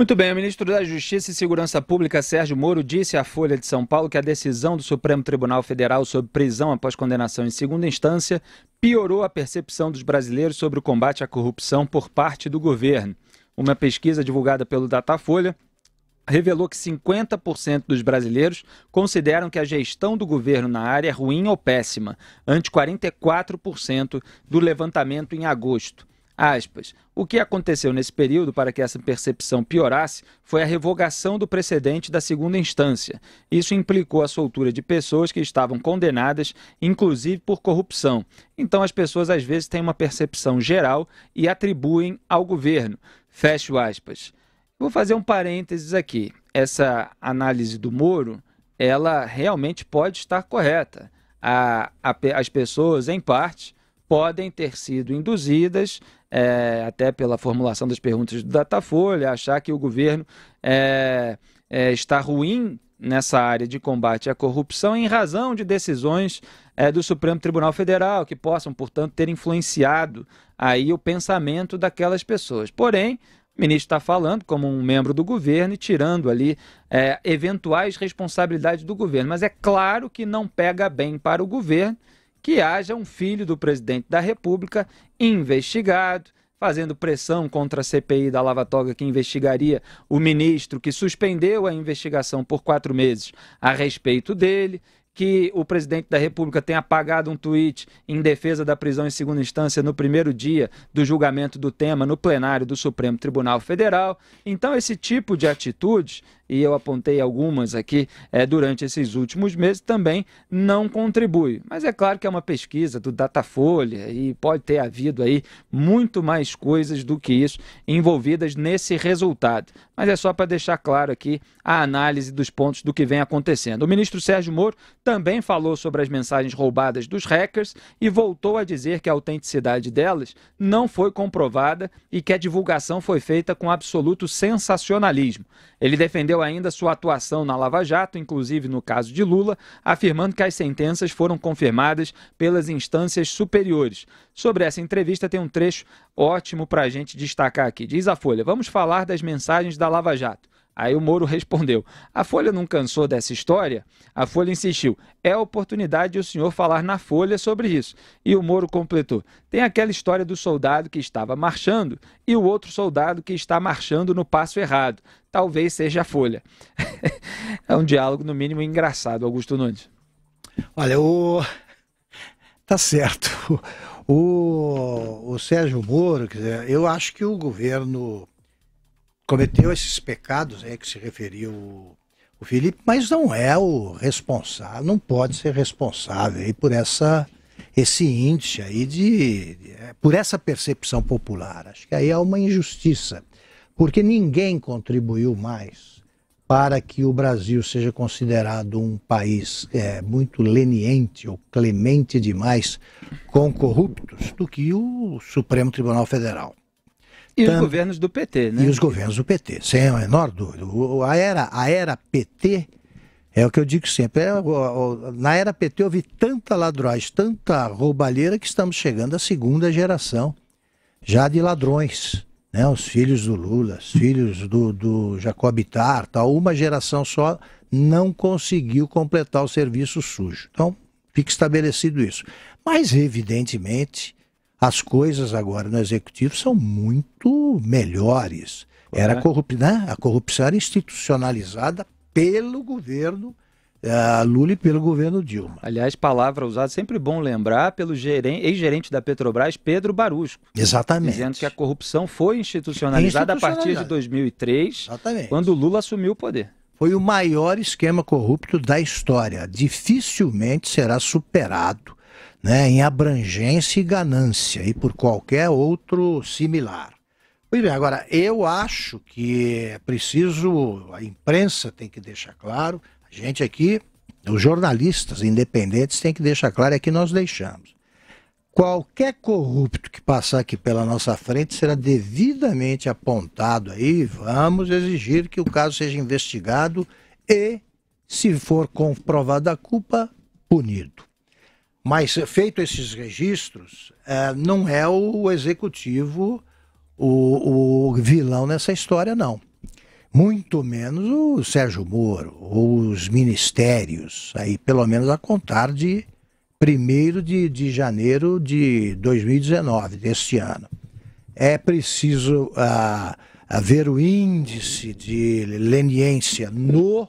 Muito bem, o ministro da Justiça e Segurança Pública, Sérgio Moro, disse à Folha de São Paulo que a decisão do Supremo Tribunal Federal sobre prisão após condenação em segunda instância piorou a percepção dos brasileiros sobre o combate à corrupção por parte do governo. Uma pesquisa divulgada pelo Datafolha revelou que 50% dos brasileiros consideram que a gestão do governo na área é ruim ou péssima, ante 44% do levantamento em agosto. Aspas. O que aconteceu nesse período para que essa percepção piorasse foi a revogação do precedente da segunda instância. Isso implicou a soltura de pessoas que estavam condenadas, inclusive por corrupção. Então as pessoas às vezes têm uma percepção geral e atribuem ao governo. Fecho aspas. Vou fazer um parênteses aqui. Essa análise do Moro, ela realmente pode estar correta. As pessoas, em parte, podem ter sido induzidas, até pela formulação das perguntas do Datafolha, achar que o governo está ruim nessa área de combate à corrupção em razão de decisões do Supremo Tribunal Federal, que possam, portanto, ter influenciado aí o pensamento daquelas pessoas. Porém, o ministro está falando como um membro do governo e tirando ali eventuais responsabilidades do governo. Mas é claro que não pega bem para o governo que haja um filho do presidente da República investigado, fazendo pressão contra a CPI da Lava Toga, que investigaria o ministro que suspendeu a investigação por 4 meses a respeito dele, que o presidente da República tenha apagado um tweet em defesa da prisão em segunda instância no primeiro dia do julgamento do tema no plenário do Supremo Tribunal Federal. Então, esse tipo de atitudes, e eu apontei algumas aqui durante esses últimos meses, também não contribui. Mas é claro que é uma pesquisa do Datafolha e pode ter havido aí muito mais coisas do que isso envolvidas nesse resultado. Mas é só para deixar claro aqui a análise dos pontos do que vem acontecendo. O ministro Sérgio Moro também falou sobre as mensagens roubadas dos hackers e voltou a dizer que a autenticidade delas não foi comprovada e que a divulgação foi feita com absoluto sensacionalismo. Ele defendeu ainda sua atuação na Lava Jato, inclusive no caso de Lula, afirmando que as sentenças foram confirmadas pelas instâncias superiores. Sobre essa entrevista tem um trecho ótimo para a gente destacar aqui. Diz a Folha: vamos falar das mensagens da Lava Jato. Aí o Moro respondeu: a Folha não cansou dessa história? A Folha insistiu: é a oportunidade de o senhor falar na Folha sobre isso. E o Moro completou: tem aquela história do soldado que estava marchando e o outro soldado que está marchando no passo errado. Talvez seja a Folha. É um diálogo, no mínimo, engraçado, Augusto Nunes. Olha, tá certo. O Sérgio Moro, quer dizer, eu acho que o governo cometeu esses pecados que se referiu o Felipe, mas não é o responsável, não pode ser responsável aí por esse índice aí por essa percepção popular. Acho que aí é uma injustiça, porque ninguém contribuiu mais para que o Brasil seja considerado um país muito leniente ou clemente demais com corruptos do que o Supremo Tribunal Federal. E os governos do PT, né? E os governos do PT, sem a menor dúvida. A era PT, é o que eu digo sempre, na era PT houve tanta ladroagem, tanta roubalheira, que estamos chegando à segunda geração já de ladrões, né? Os filhos do Lula, os filhos do Jacob Ittar, tal. Uma geração só não conseguiu completar o serviço sujo. Então, fica estabelecido isso. Mas, evidentemente, as coisas agora no Executivo são muito melhores. A corrupção era institucionalizada pelo governo Lula e pelo governo Dilma. Aliás, palavra usada, sempre bom lembrar, pelo ex-gerente da Petrobras, Pedro Barusco. Exatamente. Dizendo que a corrupção foi institucionalizada a partir de 2003, exatamente, quando o Lula assumiu o poder. Foi o maior esquema corrupto da história. Dificilmente será superado, né, em abrangência e ganância, e por qualquer outro similar. Pois bem, agora, eu acho que é preciso, a imprensa tem que deixar claro, a gente aqui, os jornalistas independentes tem que deixar claro, é que nós deixamos. Qualquer corrupto que passar aqui pela nossa frente será devidamente apontado aí, vamos exigir que o caso seja investigado e, se for comprovada a culpa, punido. Mas, feito esses registros, não é o executivo o vilão nessa história, não. muito menos o Sérgio Moro ou os ministérios, aí pelo menos a contar de 1º de janeiro de 2019, deste ano. É preciso ver o índice de leniência no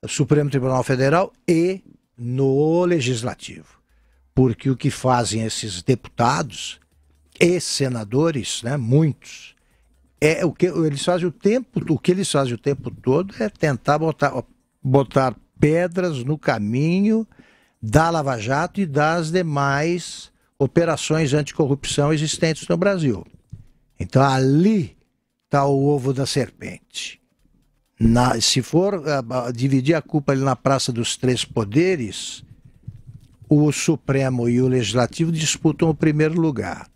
Supremo Tribunal Federal e no Legislativo. Porque o que fazem esses deputados e senadores, né, muitos, o que eles fazem o tempo todo é tentar botar pedras no caminho da Lava Jato e das demais operações anticorrupção existentes no Brasil. Então ali está o ovo da serpente. Se for dividir a culpa ali na Praça dos Três Poderes, o Supremo e o Legislativo disputam o primeiro lugar.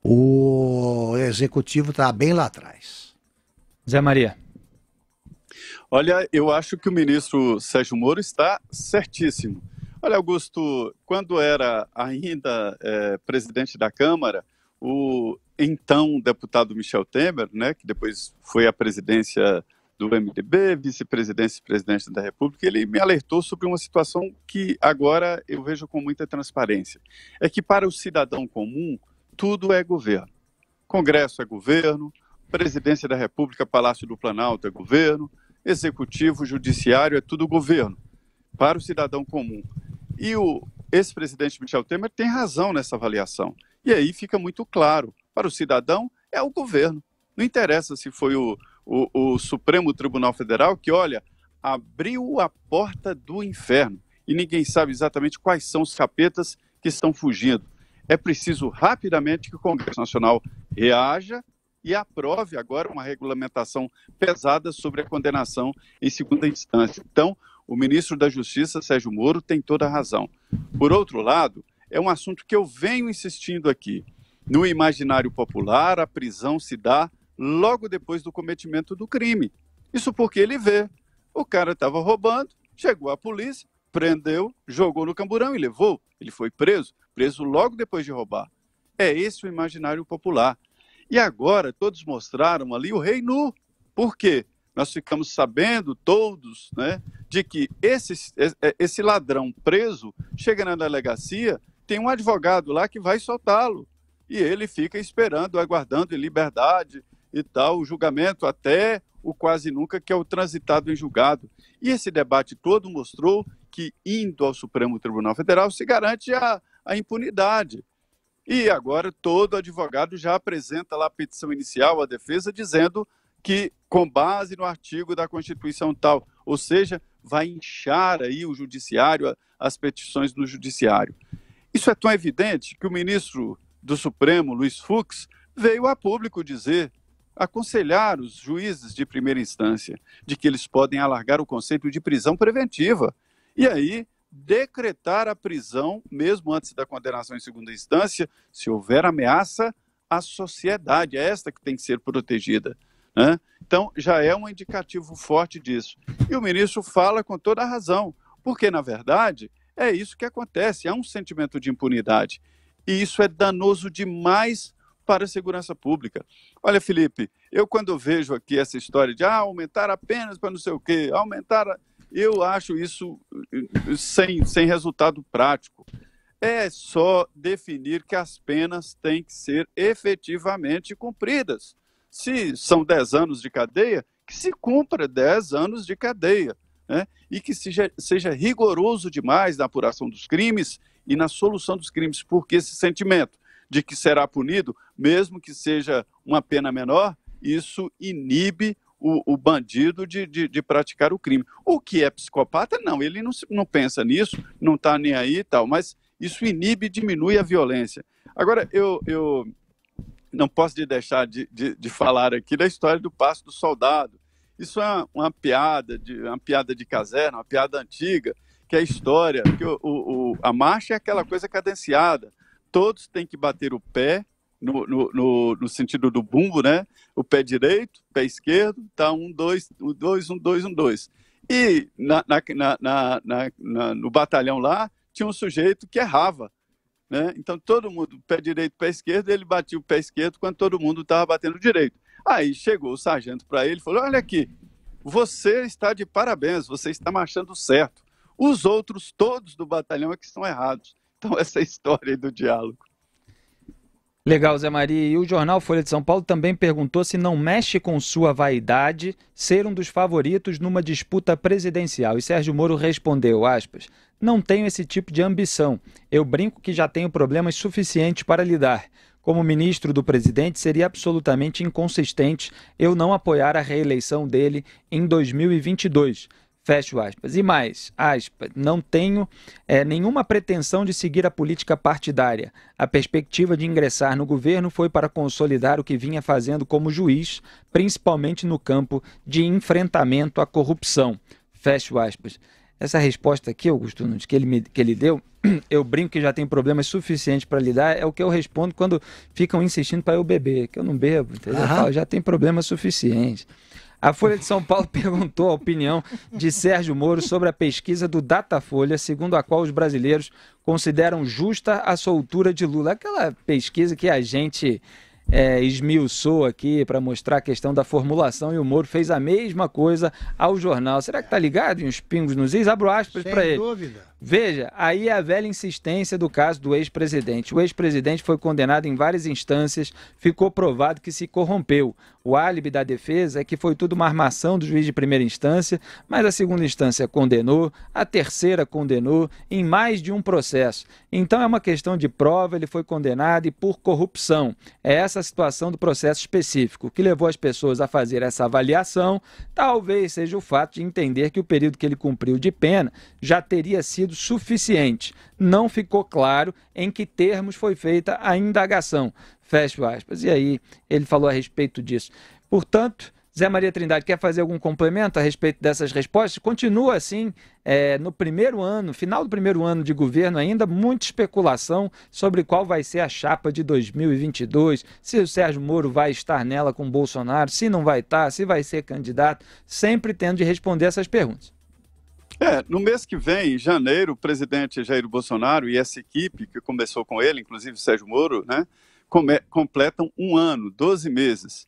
O Executivo está bem lá atrás. Zé Maria. Olha, eu acho que o ministro Sérgio Moro está certíssimo. Olha, Augusto, quando era ainda presidente da Câmara, o então deputado Michel Temer, né, que depois foi à presidência do MDB, vice-presidência e presidente da República, ele me alertou sobre uma situação que agora eu vejo com muita transparência. É que para o cidadão comum, tudo é governo. Congresso é governo, Presidência da República, Palácio do Planalto é governo, Executivo, Judiciário é tudo governo, para o cidadão comum. E o ex-presidente Michel Temer tem razão nessa avaliação. E aí fica muito claro, para o cidadão é o governo. Não interessa se foi o Supremo Tribunal Federal que, olha, abriu a porta do inferno e ninguém sabe exatamente quais são os capetas que estão fugindo. É preciso rapidamente que o Congresso Nacional reaja e aprove agora uma regulamentação pesada sobre a condenação em segunda instância. Então, o ministro da Justiça, Sérgio Moro, tem toda a razão. Por outro lado, é um assunto que eu venho insistindo aqui. No imaginário popular, a prisão se dá logo depois do cometimento do crime. Isso porque ele vê. O cara estava roubando, chegou a polícia, prendeu, jogou no camburão e levou. Ele foi preso logo depois de roubar. É esse o imaginário popular. E agora todos mostraram ali o rei nu. Por quê? Nós ficamos sabendo todos, né, de que esse ladrão preso chega na delegacia, tem um advogado lá que vai soltá-lo. E ele fica esperando, aguardando em liberdade e tal, o julgamento até o quase nunca, que é o transitado em julgado. E esse debate todo mostrou que, indo ao Supremo Tribunal Federal, se garante a impunidade. E agora todo advogado já apresenta lá a petição inicial, a defesa, dizendo que, com base no artigo da Constituição tal, ou seja, vai inchar aí o judiciário, as petições do judiciário. Isso é tão evidente que o ministro do Supremo, Luiz Fux, veio a público dizer, aconselhar os juízes de primeira instância de que eles podem alargar o conceito de prisão preventiva e aí decretar a prisão, mesmo antes da condenação em segunda instância, se houver ameaça à sociedade. É esta que tem que ser protegida, né? Então, já é um indicativo forte disso. E o ministro fala com toda a razão, porque, na verdade, é isso que acontece, há um sentimento de impunidade. E isso é danoso demais para a segurança pública. Olha, Felipe, eu quando vejo aqui essa história de aumentar apenas para não sei o quê, eu acho isso sem resultado prático. É só definir que as penas têm que ser efetivamente cumpridas. Se são 10 anos de cadeia, que se cumpra 10 anos de cadeia, né? E que seja rigoroso demais na apuração dos crimes e na solução dos crimes, porque esse sentimento de que será punido, mesmo que seja uma pena menor, isso inibe o bandido de praticar o crime. O que é psicopata, não, ele não pensa nisso, não está nem aí e tal, mas isso inibe e diminui a violência. Agora, eu não posso deixar de falar aqui da história do Passo do Soldado. Isso é uma piada de caserna, uma piada antiga, que é a história, que a marcha é aquela coisa cadenciada. Todos têm que bater o pé, no sentido do bumbo, né? O pé direito, pé esquerdo, tá 1, 2, 1, 2, 1, 2, 1, 2. E no batalhão lá, tinha um sujeito que errava, né? Então todo mundo, pé direito, pé esquerdo, ele batia o pé esquerdo quando todo mundo estava batendo direito. Aí chegou o sargento para ele e falou, olha aqui, você está de parabéns, você está marchando certo. Os outros, todos do batalhão, é que estão errados. Então, essa é a história aí do diálogo. Legal, Zé Maria. E o jornal Folha de São Paulo também perguntou se não mexe com sua vaidade ser um dos favoritos numa disputa presidencial. E Sérgio Moro respondeu, aspas, não tenho esse tipo de ambição. Eu brinco que já tenho problemas suficientes para lidar. Como ministro do presidente, seria absolutamente inconsistente eu não apoiar a reeleição dele em 2022. Fecho aspas. E mais, aspas, não tenho nenhuma pretensão de seguir a política partidária. A perspectiva de ingressar no governo foi para consolidar o que vinha fazendo como juiz, principalmente no campo de enfrentamento à corrupção. Fecho aspas. Essa resposta aqui, Augusto Nunes, que ele deu, eu brinco que já tem problemas suficientes para lidar, é o que eu respondo quando ficam insistindo para eu beber, que eu não bebo, entendeu? Eu falo, já tem problemas suficientes. A Folha de São Paulo perguntou a opinião de Sérgio Moro sobre a pesquisa do Datafolha, segundo a qual os brasileiros consideram justa a soltura de Lula. Aquela pesquisa que a gente esmiuçou aqui para mostrar a questão da formulação e o Moro fez a mesma coisa ao jornal. Será que está ligado em uns pingos nos is? Abro aspas para ele. Sem dúvida. Veja, aí é a velha insistência do caso do ex-presidente. O ex-presidente foi condenado em várias instâncias, ficou provado que se corrompeu. O álibi da defesa é que foi tudo uma armação do juiz de primeira instância, mas a segunda instância condenou, a terceira condenou, em mais de um processo. Então é uma questão de prova, ele foi condenado e por corrupção. É essa a situação do processo específico. O que levou as pessoas a fazer essa avaliação talvez seja o fato de entender que o período que ele cumpriu de pena já teria sido suficiente. Não ficou claro em que termos foi feita a indagação. Fecho aspas. E aí ele falou a respeito disso. Portanto, Zé Maria Trindade, quer fazer algum complemento a respeito dessas respostas? Continua assim, no primeiro ano, final do primeiro ano de governo ainda, muita especulação sobre qual vai ser a chapa de 2022, se o Sérgio Moro vai estar nela com o Bolsonaro, se não vai estar, se vai ser candidato, sempre tendo de responder essas perguntas. No mês que vem, em janeiro, o presidente Jair Bolsonaro e essa equipe que começou com ele, inclusive o Sérgio Moro, né, completam um ano, 12 meses.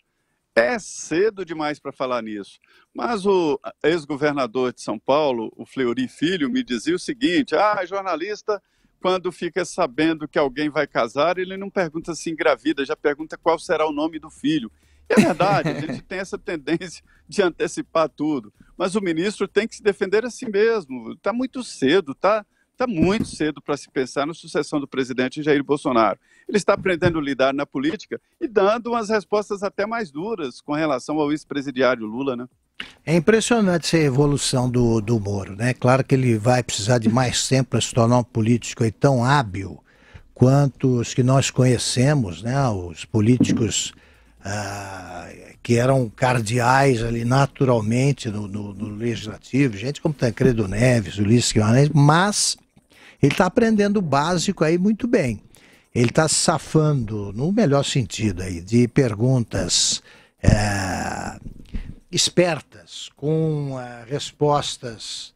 É cedo demais para falar nisso, mas o ex-governador de São Paulo, o Fleury Filho, me dizia o seguinte, jornalista, quando fica sabendo que alguém vai casar, ele não pergunta se engravida, já pergunta qual será o nome do filho. E é verdade, a gente tem essa tendência de antecipar tudo, mas o ministro tem que se defender a si mesmo. Está muito cedo, tá muito cedo para se pensar na sucessão do presidente Jair Bolsonaro. Ele está aprendendo a lidar na política e dando umas respostas até mais duras com relação ao ex-presidiário Lula, né? É impressionante essa evolução do Moro, né? Claro que ele vai precisar de mais tempo para se tornar um político aí tão hábil quanto os que nós conhecemos, né? Os políticos que eram cardeais ali naturalmente no legislativo, gente como Tancredo Neves, Ulisses Guimarães, mas ele está aprendendo o básico aí muito bem. Ele está se safando, no melhor sentido, aí, de perguntas espertas, com respostas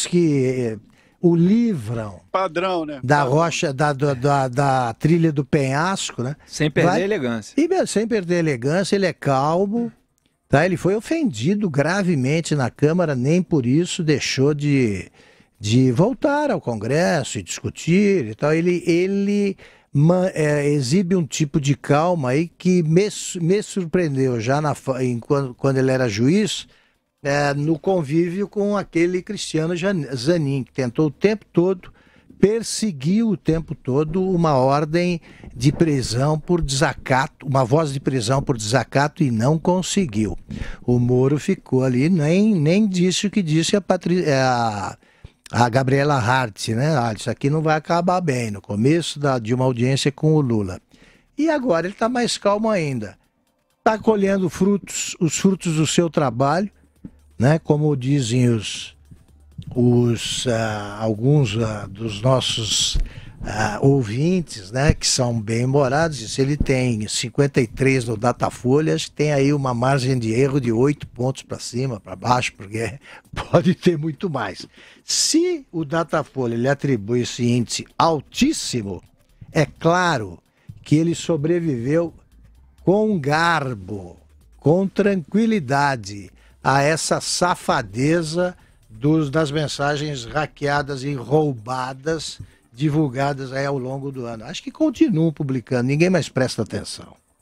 que o livram padrão, né? Da rocha, da trilha do penhasco, né? Sem perder a elegância. Sem perder a elegância, ele é calmo, tá? Ele foi ofendido gravemente na Câmara, nem por isso deixou de voltar ao Congresso e discutir e tal. Ele exibe um tipo de calma aí que me surpreendeu já quando ele era juiz, no convívio com aquele Cristiano Zanin, que tentou o tempo todo, perseguiu o tempo todo uma ordem de prisão por desacato, uma voz de prisão por desacato e não conseguiu. O Moro ficou ali, nem disse o que disse a Gabriela Hart, né? Isso aqui não vai acabar bem, no começo de uma audiência com o Lula. E agora ele está mais calmo ainda. Está colhendo os frutos do seu trabalho, né? Como dizem alguns dos nossos ouvintes, né, que são bem-humorados, se ele tem 53 no Datafolha, acho que tem aí uma margem de erro de 8 pontos para cima, para baixo, porque pode ter muito mais. Se o Datafolha lhe atribui esse índice altíssimo, é claro que ele sobreviveu com garbo, com tranquilidade a essa safadeza das mensagens hackeadas e roubadas, divulgadas aí ao longo do ano. Acho que continuam publicando, ninguém mais presta atenção.